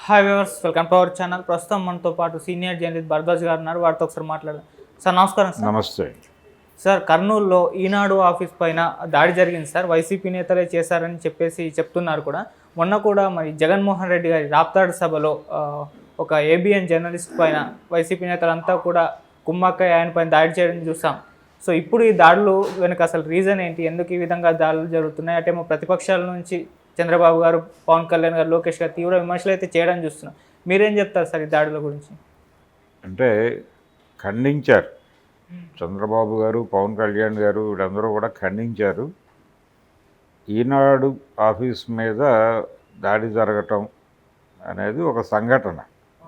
Hi viewers, welcome to our channel. ప్రస్తుతం మనతో పాటు సీనియర్ జర్నలిస్ట్ భరద్వాజ్ గారు ఉన్నారు. వారితో ఒకసారి మాట్లాడదాం. సార్ నమస్కారం. సార్ నమస్తే. సార్, కర్నూలులో ఈనాడు ఆఫీస్ పైన దాడి జరిగింది సార్. వైసీపీ నేతలే చేశారని చెప్తున్నారు కూడా. మొన్న కూడా మరి జగన్మోహన్ రెడ్డి గారి రాప్తాడు సభలో ఒక ఏబిఎన్ జర్నలిస్ట్ పైన వైసీపీ నేతలంతా కూడా కుమ్మక్కై ఆయన పైన దాడి చేయడం చూసాం. సో ఇప్పుడు ఈ దాడులు వెనుక అసలు రీజన్ ఏంటి? ఎందుకు ఈ విధంగా దాడులు జరుగుతున్నాయి? అటేమో ప్రతిపక్షాల నుంచి చంద్రబాబు గారు, పవన్ కళ్యాణ్ గారు, లోకేష్ గారు తీవ్ర విమర్శలు అయితే చేయడం చూస్తున్నాం. మీరేం చెప్తారు సార్ ఈ దాడుల గురించి? అంటే ఖండించారు చంద్రబాబు గారు, పవన్ కళ్యాణ్ గారు, వీళ్ళందరూ కూడా ఖండించారు. ఈనాడు ఆఫీస్ మీద దాడి జరగటం అనేది ఒక సంఘటన.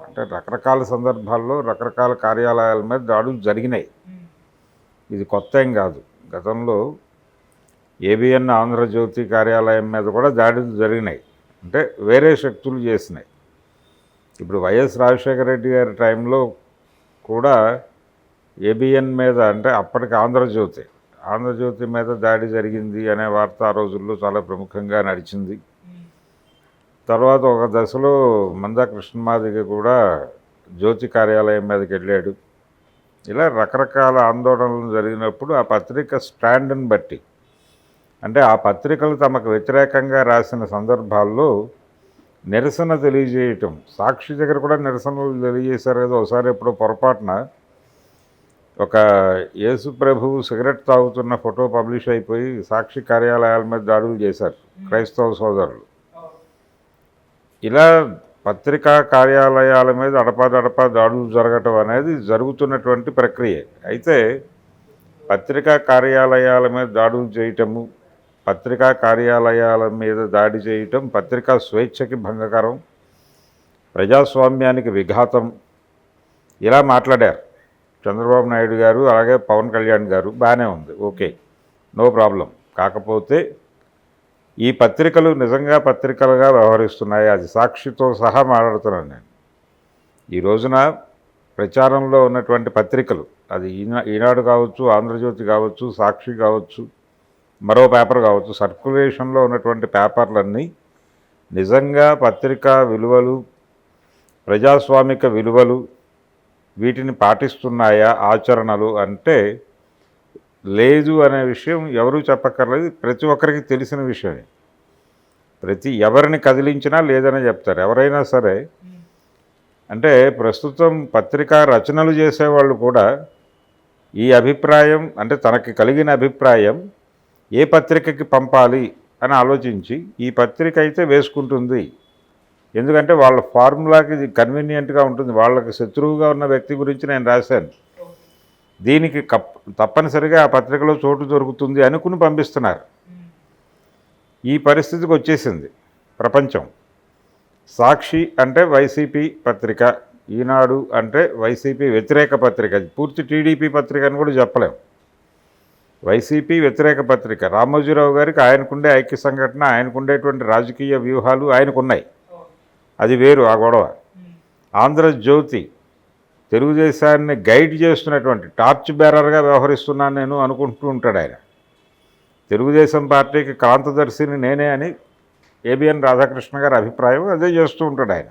అంటే రకరకాల సందర్భాల్లో రకరకాల కార్యాలయాల మీద దాడులు జరిగినాయి. ఇది కొత్త ఏం కాదు. గతంలో ఏబిఎన్ ఆంధ్రజ్యోతి కార్యాలయం మీద కూడా దాడులు జరిగినాయి. అంటే వేరే శక్తులు చేసినాయి. ఇప్పుడు వైఎస్ రాజశేఖర రెడ్డి గారి టైంలో కూడా ఏబిఎన్ మీద, అంటే అప్పటికి ఆంధ్రజ్యోతి మీద దాడి జరిగింది అనే వార్త ఆ రోజుల్లో చాలా ప్రముఖంగా నడిచింది. తర్వాత ఒక దశలో మందా కృష్ణమాదిగ కూడా జ్యోతి కార్యాలయం మీదకి వెళ్ళాడు. ఇలా రకరకాల ఆందోళనలు జరిగినప్పుడు ఆ పత్రిక స్టాండ్ని బట్టి, అంటే ఆ పత్రికలు తమకు వ్యతిరేకంగా రాసిన సందర్భాల్లో నిరసన తెలియజేయటం, సాక్షి దగ్గర కూడా నిరసనలు తెలియజేశారు కదా. ఒకసారి ఎప్పుడో పొరపాటున ఒక యేసు ప్రభువు సిగరెట్ తాగుతున్న ఫోటో పబ్లిష్ అయిపోయి సాక్షి కార్యాలయాల మీద దాడులు చేశారు క్రైస్తవ సోదరులు. ఇలా పత్రికా కార్యాలయాల మీద అడపాదడపా దాడులు జరగటం అనేది జరుగుతున్నటువంటి ప్రక్రియ. అయితే పత్రికా కార్యాలయాల మీద దాడులు చేయటము, పత్రికా కార్యాలయాల మీద దాడి చేయటం పత్రికా స్వేచ్ఛకి భంగకరం, ప్రజాస్వామ్యానికి విఘాతం, ఇలా మాట్లాడారు చంద్రబాబు నాయుడు గారు, అలాగే పవన్ కళ్యాణ్ గారు. బాగానే ఉంది, ఓకే, నో ప్రాబ్లం. కాకపోతే ఈ పత్రికలు నిజంగా పత్రికలుగా వ్యవహరిస్తున్నాయి. అది సాక్షితో సహా మాట్లాడుతున్నాను నేను. ఈ రోజున ప్రచారంలో ఉన్నటువంటి పత్రికలు, అది ఈనాడు కావచ్చు, ఆంధ్రజ్యోతి కావచ్చు, సాక్షి కావచ్చు, మరో పేపర్ కావచ్చు, సర్క్యులేషన్లో ఉన్నటువంటి పేపర్లన్నీ నిజంగా పత్రికా విలువలు, ప్రజాస్వామిక విలువలు వీటిని పాటిస్తున్నాయా ఆచరణలు అంటే లేదు అనే విషయం ఎవరూ చెప్పక్కర్లేదు. ప్రతి ఒక్కరికి తెలిసిన విషయమే. ఎవరిని కదిలించినా లేదని చెప్తారు ఎవరైనా సరే. అంటే ప్రస్తుతం పత్రికా రచనలు చేసేవాళ్ళు కూడా ఈ అభిప్రాయం, అంటే తనకి కలిగిన అభిప్రాయం ఏ పత్రికకి పంపాలి అని ఆలోచించి ఈ పత్రిక అయితే వేసుకుంటుంది. ఎందుకంటే వాళ్ళ ఫార్ములాకి ఇది కన్వీనియంట్గా ఉంటుంది. వాళ్ళకి శత్రువుగా ఉన్న వ్యక్తి గురించి నేను రాశాను, దీనికి తప్పనిసరిగా ఆ పత్రికలో చోటు దొరుకుతుంది అనుకుని పంపిస్తున్నారు. ఈ పరిస్థితికి వచ్చేసింది ప్రపంచం. సాక్షి అంటే వైసీపీ పత్రిక, ఈనాడు అంటే వైసీపీ వ్యతిరేక పత్రిక. పూర్తి టీడీపీ పత్రిక అని కూడా చెప్పలేం. వైసీపీ వ్యతిరేక పత్రిక. రామోజీరావు గారికి ఆయనకుండే ఐక్య సంఘటన, ఆయనకుండేటువంటి రాజకీయ వ్యూహాలు ఆయనకున్నాయి, అది వేరు ఆ గొడవ. ఆంధ్రజ్యోతి తెలుగుదేశాన్ని గైడ్ చేస్తున్నటువంటి టార్చ్ బేరర్గా వ్యవహరిస్తున్నాను నేను అనుకుంటూ ఉంటాడు ఆయన. తెలుగుదేశం పార్టీకి క్రాంతదర్శిని నేనే అని ఏబిఎన్ రాధాకృష్ణ గారి అభిప్రాయం, అదే చేస్తూ ఉంటాడు ఆయన.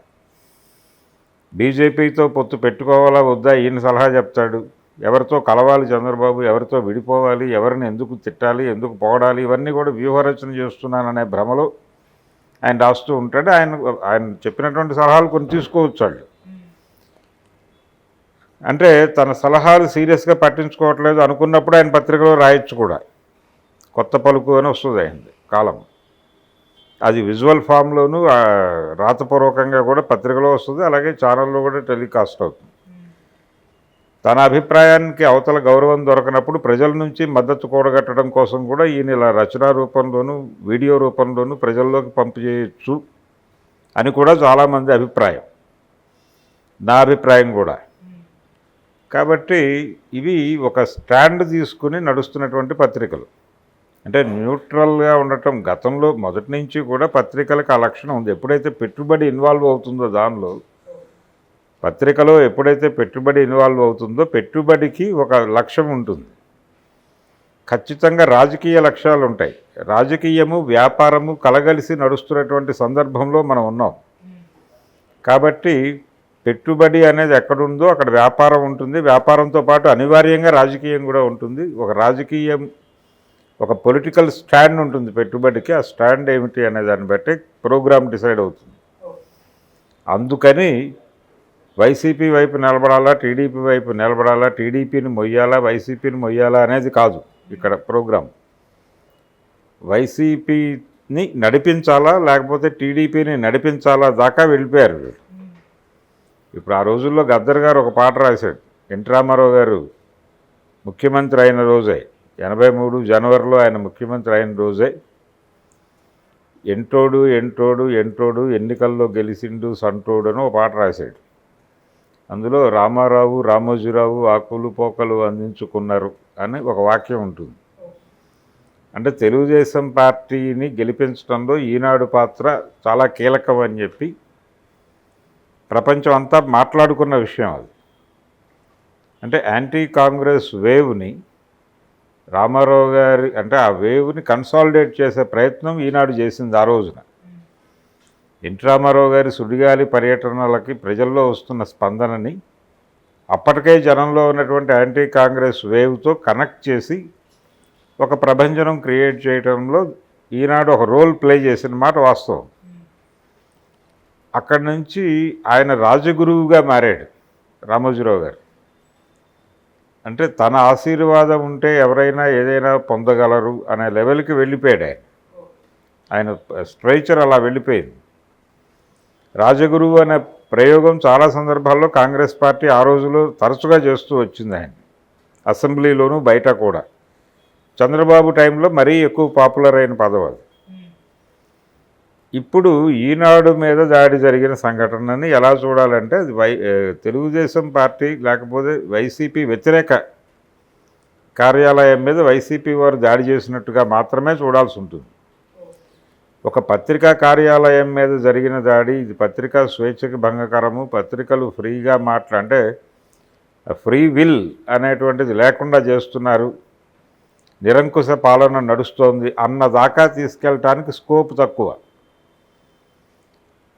బీజేపీతో పొత్తు పెట్టుకోవాలా వద్దా ఈయన సలహా చెప్తాడు. ఎవరితో కలవాలి చంద్రబాబు, ఎవరితో విడిపోవాలి, ఎవరిని ఎందుకు తిట్టాలి, ఎందుకు పోగడాలి, ఇవన్నీ కూడా వ్యూహరచన చేస్తున్నాననే భ్రమలో ఆయన రాస్తూ ఉంటాడు. ఆయన చెప్పినటువంటి సలహాలు కొన్ని తీసుకోవచ్చు వాళ్ళు. అంటే తన సలహాలు సీరియస్గా పట్టించుకోవట్లేదు అనుకున్నప్పుడు ఆయన పత్రికలో రాయొచ్చు కూడా. కొత్త పలుకు అని వస్తుంది ఆయనది కాలం. అది విజువల్ ఫామ్లోనూ రాతపూర్వకంగా కూడా పత్రికలో వస్తుంది, అలాగే ఛానల్లో కూడా టెలికాస్ట్ అవుతుంది. తన అభిప్రాయానికి అవతల గౌరవం దొరకనప్పుడు ప్రజల నుంచి మద్దతు కూడగట్టడం కోసం కూడా ఈయన ఇలా రచనా రూపంలోనూ వీడియో రూపంలోనూ ప్రజల్లోకి పంపు చేయొచ్చు అని కూడా చాలామంది అభిప్రాయం, నా అభిప్రాయం కూడా. కాబట్టి ఇవి ఒక స్టాండ్ తీసుకుని నడుస్తున్నటువంటి పత్రికలు. అంటే న్యూట్రల్గా ఉండటం. గతంలో మొదటి నుంచి కూడా పత్రికలకు ఆ లక్షణం ఉంది. ఎప్పుడైతే పెట్టుబడి ఇన్వాల్వ్ అవుతుందో దానిలో, పత్రికలో ఎప్పుడైతే పెట్టుబడి ఇన్వాల్వ్ అవుతుందో పెట్టుబడికి ఒక లక్ష్యం ఉంటుంది. ఖచ్చితంగా రాజకీయ లక్ష్యాలు ఉంటాయి. రాజకీయము వ్యాపారము కలగలిసి నడుస్తున్నటువంటి సందర్భంలో మనం ఉన్నాం. కాబట్టి పెట్టుబడి అనేది ఎక్కడుందో అక్కడ వ్యాపారం ఉంటుంది, వ్యాపారంతో పాటు అనివార్యంగా రాజకీయం కూడా ఉంటుంది. ఒక పొలిటికల్ స్టాండ్ ఉంటుంది పెట్టుబడికి. ఆ స్టాండ్ ఏమిటి అనే దాన్ని బట్టి ప్రోగ్రామ్ డిసైడ్ అవుతుంది. అందుకని వైసీపీ వైపు నిలబడాలా, టీడీపీ వైపు నిలబడాలా, టీడీపీని మొయ్యాలా, వైసీపీని మొయ్యాలా అనేది కాదు ఇక్కడ ప్రోగ్రాం. వైసీపీని నడిపించాలా లేకపోతే టీడీపీని నడిపించాలా దాకా వెళ్ళిపోయారు. ఇప్పుడు ఆ రోజుల్లో గద్దర్ గారు ఒక పాట రాశాడు. ఎన్టీ రామారావు గారు ముఖ్యమంత్రి అయిన రోజే, 83 జనవరిలో ఆయన ముఖ్యమంత్రి అయిన రోజే, ఎంటోడు ఎంటోడు ఎంటోడు ఎన్నికల్లో గెలిచిండు సంటోడు అని ఒక పాట రాశాడు. అందులో రామారావు రామోజీరావు ఆకులు పోకలు అందించుకున్నారు అని ఒక వాక్యం ఉంటుంది. అంటే తెలుగుదేశం పార్టీని గెలిపించడంలో ఈనాడు పాత్ర చాలా కీలకం అని చెప్పి ప్రపంచం అంతా మాట్లాడుకున్న విషయం అది. అంటే యాంటీ కాంగ్రెస్ వేవ్ని రామారావు గారి అంటే ఆ వేవ్ని కన్సాలిడేట్ చేసే ప్రయత్నం ఈనాడు చేసింది ఆ రోజున. ఎన్టీ రామారావు గారి సుడిగాలి పర్యటనలకి ప్రజల్లో వస్తున్న స్పందనని అప్పటికే జనంలో ఉన్నటువంటి యాంటీ కాంగ్రెస్ వేవ్తో కనెక్ట్ చేసి ఒక ప్రభంజనం క్రియేట్ చేయడంలో ఈనాడు ఒక రోల్ ప్లే చేసిన మాట వాస్తవం. అక్కడి నుంచి ఆయన రాజగురువుగా మారాడు రామోజీరావు గారు. అంటే తన ఆశీర్వాదం ఉంటే ఎవరైనా ఏదైనా పొందగలరు అనే లెవెల్కి వెళ్ళిపోయాడు ఆయన స్ట్రైచర్ అలా వెళ్ళిపోయింది. రాజగురువు అనే ప్రయోగం చాలా సందర్భాల్లో కాంగ్రెస్ పార్టీ ఆ రోజులో తరచుగా చేస్తూ వచ్చింది. ఆయన అసెంబ్లీలోనూ బయట కూడా. చంద్రబాబు టైంలో మరీ ఎక్కువ పాపులర్ అయిన పదవి అది. ఇప్పుడు ఈనాడు మీద దాడి జరిగిన సంఘటనని ఎలా చూడాలంటే అది తెలుగుదేశం పార్టీ లేకపోతే వైసీపీ వ్యతిరేక కార్యాలయం మీద వైసీపీ వారు దాడి చేసినట్టుగా మాత్రమే చూడాల్సి ఉంటుంది. ఒక పత్రికా కార్యాలయం మీద జరిగిన దాడి, ఇది పత్రికా స్వేచ్ఛకి భంగకరము, పత్రికలు ఫ్రీగా అంటే ఫ్రీ విల్ అనేటువంటిది లేకుండా చేస్తున్నారు, నిరంకుశ పాలన నడుస్తోంది అన్నదాకా తీసుకెళ్ళటానికి స్కోప్ తక్కువ.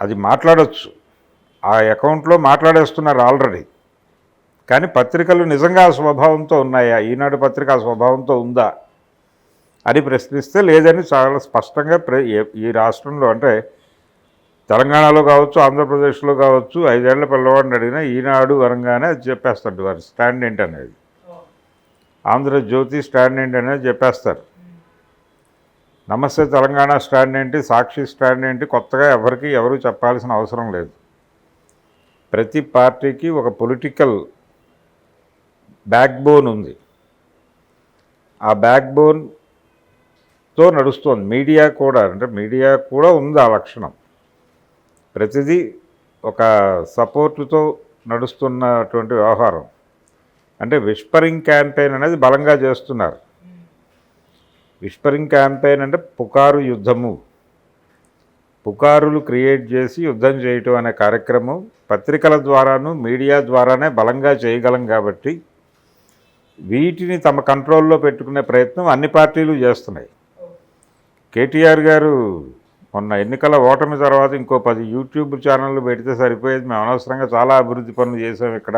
అది మాట్లాడవచ్చు, ఆ అకౌంట్లో మాట్లాడేస్తున్నారు ఆల్రెడీ. కానీ పత్రికలు నిజంగా ఆ స్వభావంతో ఉన్నాయా, ఈనాడు పత్రిక ఆ స్వభావంతో ఉందా అని ప్రశ్నిస్తే లేదని చాలా స్పష్టంగా ఈ రాష్ట్రంలో అంటే తెలంగాణలో కావచ్చు, ఆంధ్రప్రదేశ్లో కావచ్చు, 5 ఏళ్ల పిల్లవాడిని అడిగినా ఈనాడు అనగానే అది చెప్పేస్తాడు వారి స్టాండ్ ఏంటి అనేది. ఆంధ్రజ్యోతి స్టాండ్ ఏంటి అనేది చెప్పేస్తారు. నమస్తే తెలంగాణ స్టాండ్ ఏంటి, సాక్షి స్టాండ్ ఏంటి కొత్తగా ఎవరు చెప్పాల్సిన అవసరం లేదు. ప్రతి పార్టీకి ఒక పొలిటికల్ బ్యాక్బోన్ ఉంది. ఆ బ్యాక్బోన్తో నడుస్తోంది మీడియా కూడా. అంటే మీడియా కూడా ఉంది ఆ లక్షణం. ప్రతిదీ ఒక సపోర్టుతో నడుస్తున్నటువంటి వ్యవహారం. అంటే విస్పరింగ్ క్యాంపెయిన్ అనేది బలంగా చేస్తున్నారు. విస్పరింగ్ క్యాంపెయిన్ అంటే పుకారు యుద్ధము, పుకారులు క్రియేట్ చేసి యుద్ధం చేయటం అనే కార్యక్రమం పత్రికల ద్వారాను మీడియా ద్వారానే బలంగా చేయగలం. కాబట్టి వీటిని తమ కంట్రోల్లో పెట్టుకునే ప్రయత్నం అన్ని పార్టీలు చేస్తున్నాయి. కేటీఆర్ గారు మొన్న ఎన్నికల ఓటమి తర్వాత ఇంకో 10 యూట్యూబ్ ఛానళ్ళు పెడితే సరిపోయేది, మేము అనవసరంగా చాలా అభివృద్ధి పనులు చేసాం, ఇక్కడ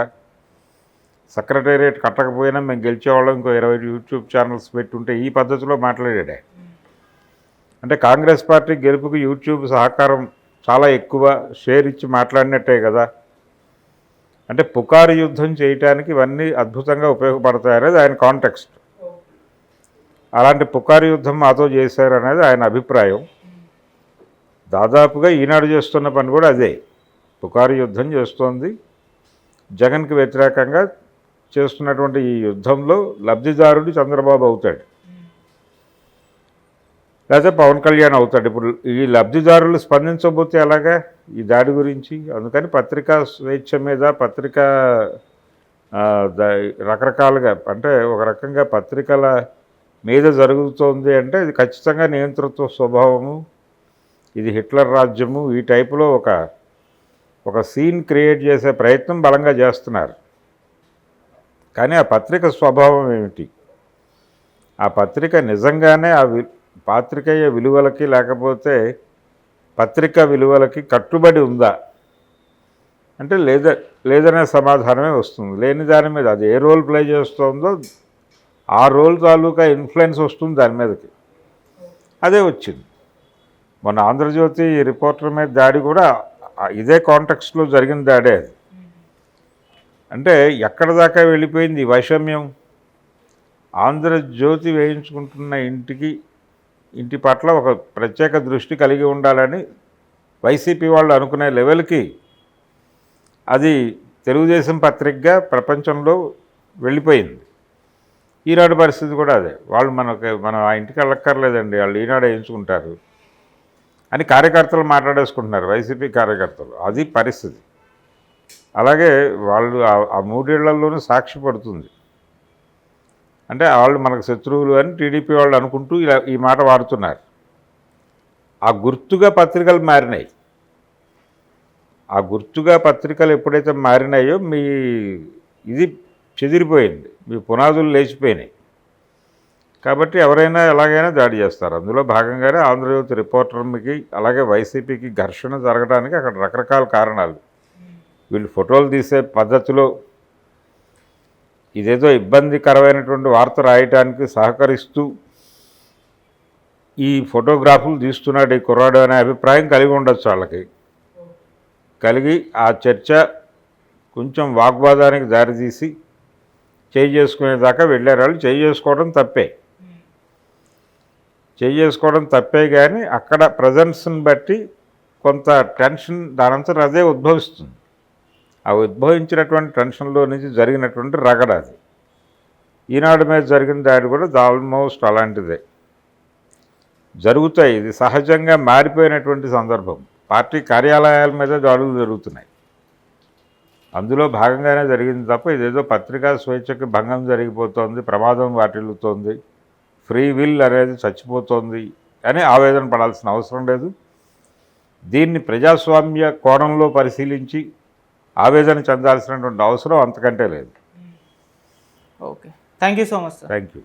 సెక్రటేరియట్ కట్టకపోయినా మేము గెలిచేవాళ్ళం, ఇంకో 20 యూట్యూబ్ ఛానల్స్ పెట్టుంటే ఈ పద్ధతిలో మాట్లాడాడు. అంటే కాంగ్రెస్ పార్టీ గెలుపుకి యూట్యూబ్ సహకారం చాలా ఎక్కువ, షేర్ ఇచ్చి మాట్లాడినట్టే కదా. అంటే పుకారు యుద్ధం చేయటానికి ఇవన్నీ అద్భుతంగా ఉపయోగపడతాయనేది ఆయన కాంటెక్స్ట్. అలాంటి పుకారు యుద్ధం మాతో చేశారు అనేది ఆయన అభిప్రాయం. దాదాపుగా ఈనాడు చేస్తున్న పని కూడా అదే, పుకారు యుద్ధం చేస్తోంది. జగన్కి వ్యతిరేకంగా చేస్తున్నటువంటి ఈ యుద్ధంలో లబ్ధిదారుడు చంద్రబాబు అవుతాడు, లేకపోతే పవన్ కళ్యాణ్ అవుతాడు. ఇప్పుడు ఈ లబ్ధిదారులు స్పందించబోతే ఎలాగా ఈ దాడి గురించి? అందుకని పత్రికా స్వేచ్ఛ మీద పత్రికా రకరకాలుగా అంటే ఒక రకంగా పత్రికల మీద జరుగుతోంది అంటే ఇది ఖచ్చితంగా నియంతృత్వ స్వభావము, ఇది హిట్లర్ రాజ్యము, ఈ టైపులో ఒక సీన్ క్రియేట్ చేసే ప్రయత్నం బలంగా చేస్తున్నారు. కానీ ఆ పత్రిక స్వభావం ఏమిటి? ఆ పత్రిక నిజంగానే పాత్రికేయ విలువలకి లేకపోతే పత్రిక విలువలకి కట్టుబడి ఉందా? అంటే లేదనే సమాధానమే వస్తుంది. లేని దాని మీద అది ఏ రోల్ ప్లే చేస్తుందో ఆ రోల్ తాలూకా ఇన్ఫ్లుయెన్స్ వస్తుంది దాని మీదకి. అదే వచ్చింది. మొన్న ఆంధ్రజ్యోతి రిపోర్టర్ మీద దాడి కూడా ఇదే కాంటెక్స్ట్లో జరిగిన దాడే అది. అంటే ఎక్కడ దాకా వెళ్ళిపోయింది ఈ వైషమ్యం. ఆంధ్రజ్యోతి వేయించుకుంటున్న ఇంటి పట్ల ఒక ప్రత్యేక దృష్టి కలిగి ఉండాలని వైసీపీ వాళ్ళు అనుకునే లెవెల్కి అది తెలుగుదేశం పత్రికగా ప్రపంచంలో వెళ్ళిపోయింది. ఈనాడు పరిస్థితి కూడా అదే. వాళ్ళు మనం ఆ ఇంటికి వెళ్ళక్కర్లేదండి, వాళ్ళు ఈనాడు వేయించుకుంటారు అని కార్యకర్తలు మాట్లాడేసుకుంటున్నారు, వైసీపీ కార్యకర్తలు. అది పరిస్థితి. అలాగే వాళ్ళు ఆ 3 ఏళ్లలోనూ సాక్షి పడుతుంది. అంటే వాళ్ళు మనకు శత్రువులు అని టీడీపీ వాళ్ళు అనుకుంటూ ఈ మాట వాడుతున్నారు. ఆ గుర్తుగా పత్రికలు మారినాయి. ఆ గుర్తుగా పత్రికలు ఎప్పుడైతే మారినాయో ఇది చెదిరిపోయింది, మీ పునాదులు లేచిపోయినాయి. కాబట్టి ఎవరైనా ఎలాగైనా దాడి చేస్తారు. అందులో భాగంగానే ఆంధ్రజ్యోతి రిపోర్టర్కి అలాగే వైసీపీకి ఘర్షణ జరగడానికి అక్కడ రకరకాల కారణాలు. వీళ్ళు ఫోటోలు తీసే పద్ధతిలో ఇదేదో ఇబ్బందికరమైనటువంటి వార్త రాయటానికి సహకరిస్తూ ఈ ఫోటోగ్రాఫులు తీస్తున్నాడు ఈ కుర్రాడు అనే అభిప్రాయం కలిగి ఉండొచ్చు వాళ్ళకి. కలిగి ఆ చర్చ కొంచెం వాగ్వాదానికి దారితీసి చేసుకునేదాకా వెళ్ళారు. వాళ్ళు చేసుకోవడం తప్పే కానీ అక్కడ ప్రజెన్స్ని బట్టి కొంత టెన్షన్ దానంతా అదే ఉద్భవిస్తుంది. ఆ ఉద్భవించినటువంటి టెన్షన్లో నుంచి జరిగినటువంటి రగడ అది. ఈనాడు మీద జరిగిన దాడి కూడా ఆల్మోస్ట్ అలాంటిదే. జరుగుతాయి, ఇది సహజంగా మారిపోయినటువంటి సందర్భం. పార్టీ కార్యాలయాల మీద దాడులు జరుగుతున్నాయి, అందులో భాగంగానే జరిగింది తప్ప ఇదేదో పత్రికా స్వేచ్ఛకి భంగం జరిగిపోతుంది, ప్రమాదం వాటిల్లుతోంది, ఫ్రీ విల్ అనేది చచ్చిపోతోంది అని ఆవేదన పడాల్సిన అవసరం లేదు. దీన్ని ప్రజాస్వామ్య కోణంలో పరిశీలించి ఆవేదన చెందాల్సినటువంటి అవసరం అంతకంటే లేదు. Okay, thank you so much sir. Thank you.